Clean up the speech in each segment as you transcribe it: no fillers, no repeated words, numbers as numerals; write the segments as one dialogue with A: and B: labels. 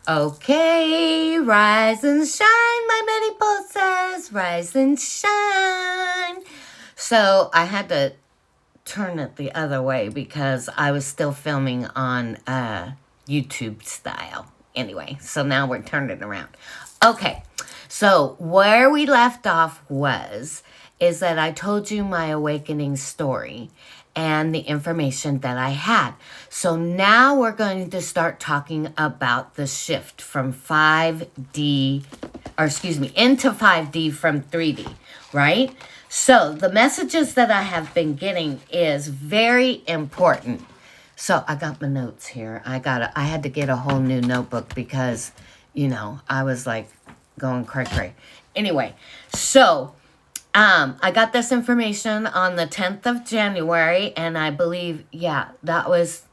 A: Okay, rise and shine, my Betty Bow says, rise and shine. So I had to turn it the other way because I was still filming on YouTube style. Anyway, so now we're turning it around. Okay, so where we left off is that I told you my awakening story and the information that I had. So now we're going to start talking about the shift from 5D, into 5D from 3D, right? So the messages that I have been getting is very important. So I got my notes here. I had to get a whole new notebook because, I was like going cray-cray. Anyway, so I got this information on the 10th of January, and I believe, that was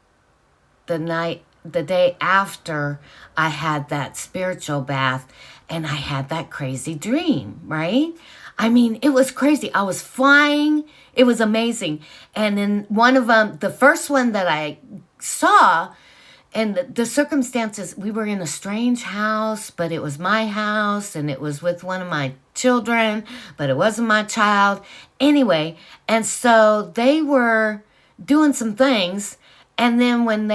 A: the day after I had that spiritual bath and I had that crazy dream, right? I mean, it was crazy. I was flying. It was amazing. And then one of them, the first one that I saw, and the circumstances, we were in a strange house, but it was my house, and it was with one of my children, but it wasn't my child. Anyway, and so they were doing some things, and then when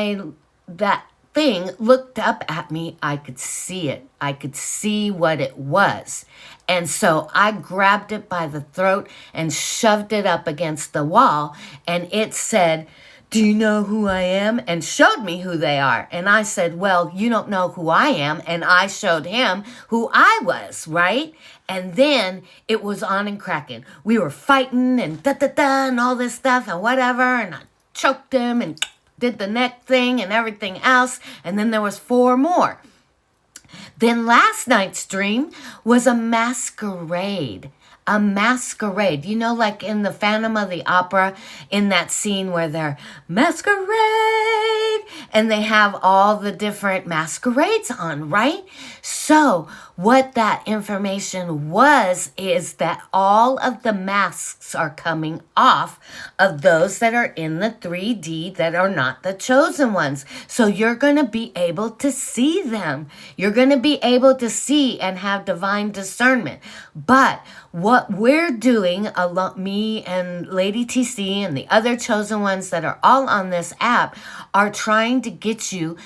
A: that thing looked up at me, I could see it. I could see what it was. And so I grabbed it by the throat and shoved it up against the wall, and it said, "Do you know who I am?" and showed me who they are. And I said, "Well, you don't know who I am." And I showed him who I was, right? And then it was on and cracking. We were fighting and da-da-da and all this stuff and whatever. And I choked him and did the neck thing and everything else. And then there was 4 more. Then last night's dream was a masquerade. A masquerade. Like in the Phantom of the Opera, in that scene where they're masquerade, and they have all the different masquerades on, right? So what that information is that all of the masks are coming off of those that are in the 3D that are not the chosen ones. So you're going to be able to see them. You're going to be able to see and have divine discernment. But what we're doing, me and Lady TC and the other chosen ones that are all on this app, are trying to get you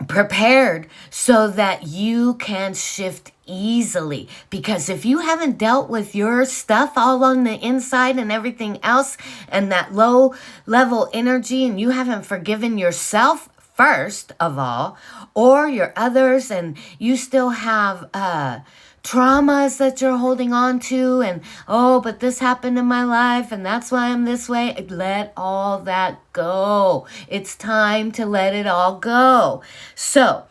A: prepared so that you can shift easily. Because if you haven't dealt with your stuff all on the inside and everything else, and that low level energy, and you haven't forgiven yourself first of all, or your others, and you still have traumas that you're holding on to, and but this happened in my life and that's why I'm this way. Let all that go. It's time to let it all go. So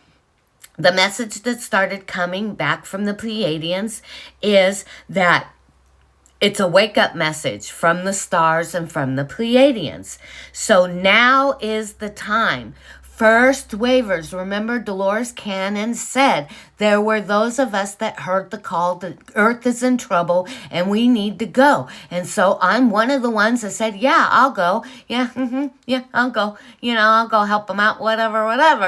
A: the message that started coming back from the Pleiadians is that it's a wake-up message from the stars and from the Pleiadians. So now is the time. First waivers. Remember, Dolores Cannon said there were those of us that heard the call that Earth is in trouble and we need to go. And so I'm one of the ones that said, yeah, I'll go. Yeah, I'll go. I'll go help them out, whatever.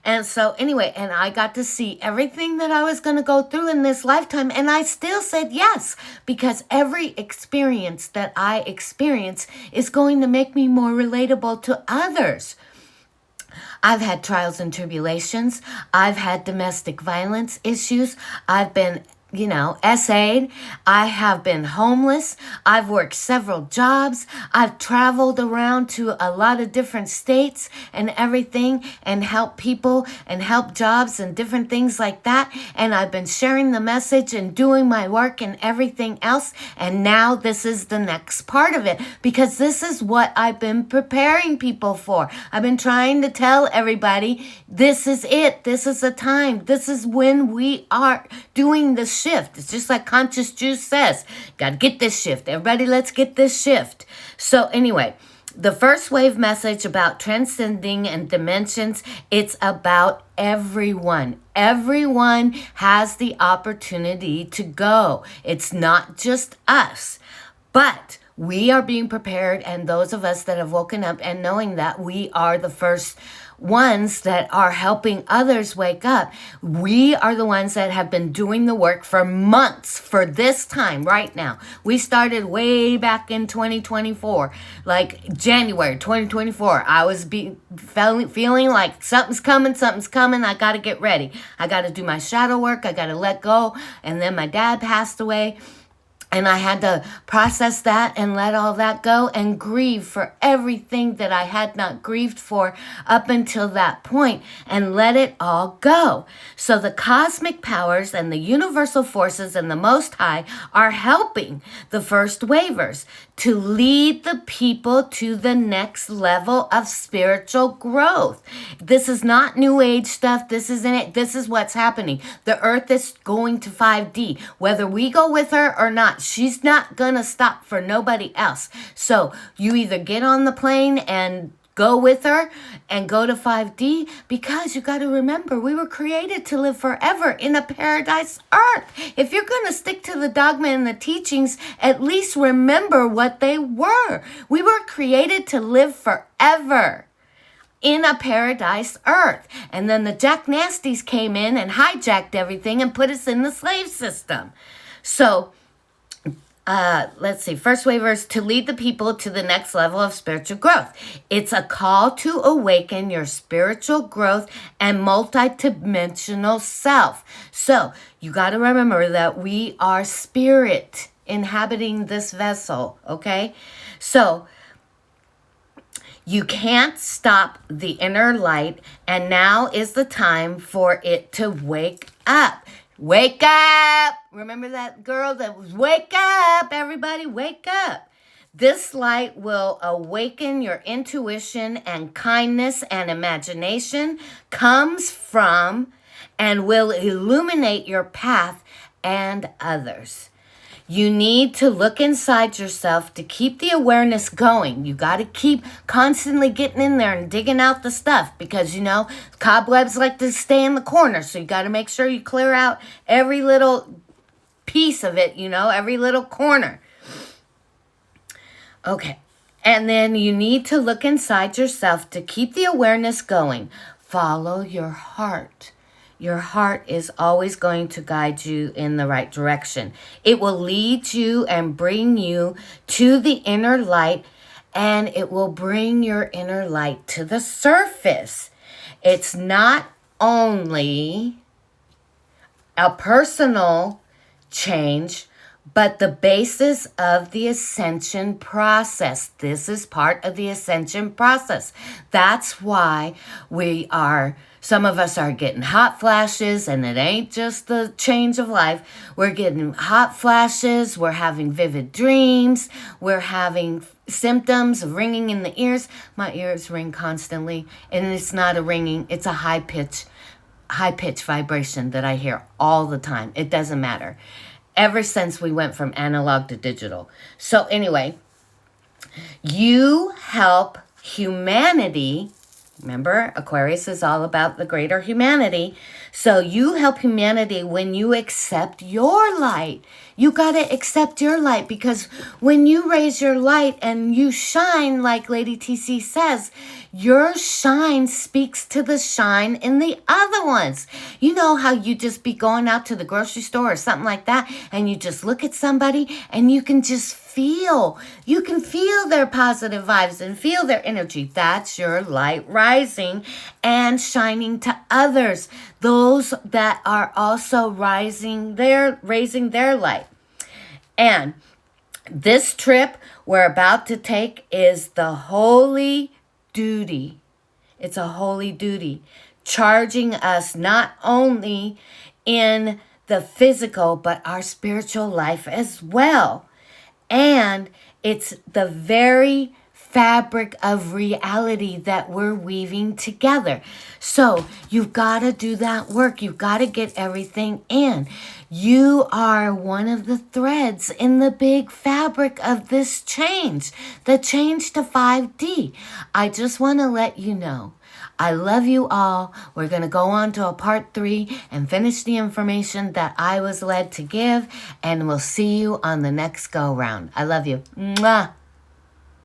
A: And so anyway, and I got to see everything that I was going to go through in this lifetime. And I still said yes, because every experience that I experience is going to make me more relatable to others. I've had trials and tribulations. I've had domestic violence issues. I've been, essayed. I have been homeless. I've worked several jobs. I've traveled around to a lot of different states and everything, and helped people and helped jobs and different things like that. And I've been sharing the message and doing my work and everything else. And now this is the next part of it, because this is what I've been preparing people for. I've been trying to tell everybody, this is it. This is the time. This is when we are doing the shift. It's just like Conscious Juice says, got to get this shift. Everybody, let's get this shift. So anyway, the first wave message about transcending and dimensions, it's about everyone. Everyone has the opportunity to go. It's not just us. But we are being prepared, and those of us that have woken up and knowing that we are the first ones that are helping others wake up. We are the ones that have been doing the work for months, for this time right now. We started way back in 2024, like January 2024. I was feeling like something's coming. I got to get ready. I got to do my shadow work. I got to let go. And then my dad passed away. And I had to process that and let all that go and grieve for everything that I had not grieved for up until that point and let it all go. So the cosmic powers and the universal forces and the Most High are helping the first wavers to lead the people to the next level of spiritual growth. This is not New Age stuff. This isn't it. This is what's happening. The earth is going to 5D. Whether we go with her or not, she's not going to stop for nobody else. So you either get on the plane and go with her and go to 5D, because you got to remember, we were created to live forever in a paradise earth. If you're going to stick to the dogma and the teachings, at least remember what they were. We were created to live forever in a paradise earth. And then the Jack Nasties came in and hijacked everything and put us in the slave system. So let's see. First wavers to lead the people to the next level of spiritual growth. It's a call to awaken your spiritual growth and multidimensional self. So you got to remember that we are spirit inhabiting this vessel. Okay. So you can't stop the inner light, and now is the time for it to wake up. Wake up! Remember that girl that was, wake up, everybody, wake up. This light will awaken your intuition, and kindness and imagination comes from and will illuminate your path and others. You need to look inside yourself to keep the awareness going. You got to keep constantly getting in there and digging out the stuff, because, you know, cobwebs like to stay in the corner. So you got to make sure you clear out every little piece of it, you know, every little corner. Okay. And then you need to look inside yourself to keep the awareness going. Follow your heart. Your heart is always going to guide you in the right direction. It will lead you and bring you to the inner light, and it will bring your inner light to the surface. It's not only a personal change, but the basis of the ascension process. This is part of the ascension process. That's why some of us are getting hot flashes, and it ain't just the change of life. We're getting hot flashes. We're having vivid dreams. We're having symptoms of ringing in the ears. My ears ring constantly, and it's not a ringing. It's a high pitch vibration that I hear all the time. It doesn't matter. Ever since we went from analog to digital. So anyway, you help humanity. Remember, Aquarius is all about the greater humanity. So you help humanity when you accept your light. You got to accept your light, because when you raise your light and you shine, like Lady TC says, your shine speaks to the shine in the other ones. You know how you just be going out to the grocery store or something like that, and you just look at somebody and you can just feel their positive vibes and feel their energy. That's your light rising and shining to others, those that are also raising their light. And this trip we're about to take is the holy duty. It's a holy duty, charging us not only in the physical, but our spiritual life as well. And it's the very fabric of reality that we're weaving together. So you've got to do that work. You've got to get everything in. You are one of the threads in the big fabric of this change, the change to 5D. I just want to let you know, I love you all. We're going to go on to a part 3 and finish the information that I was led to give, and we'll see you on the next go round. I love you. Mwah.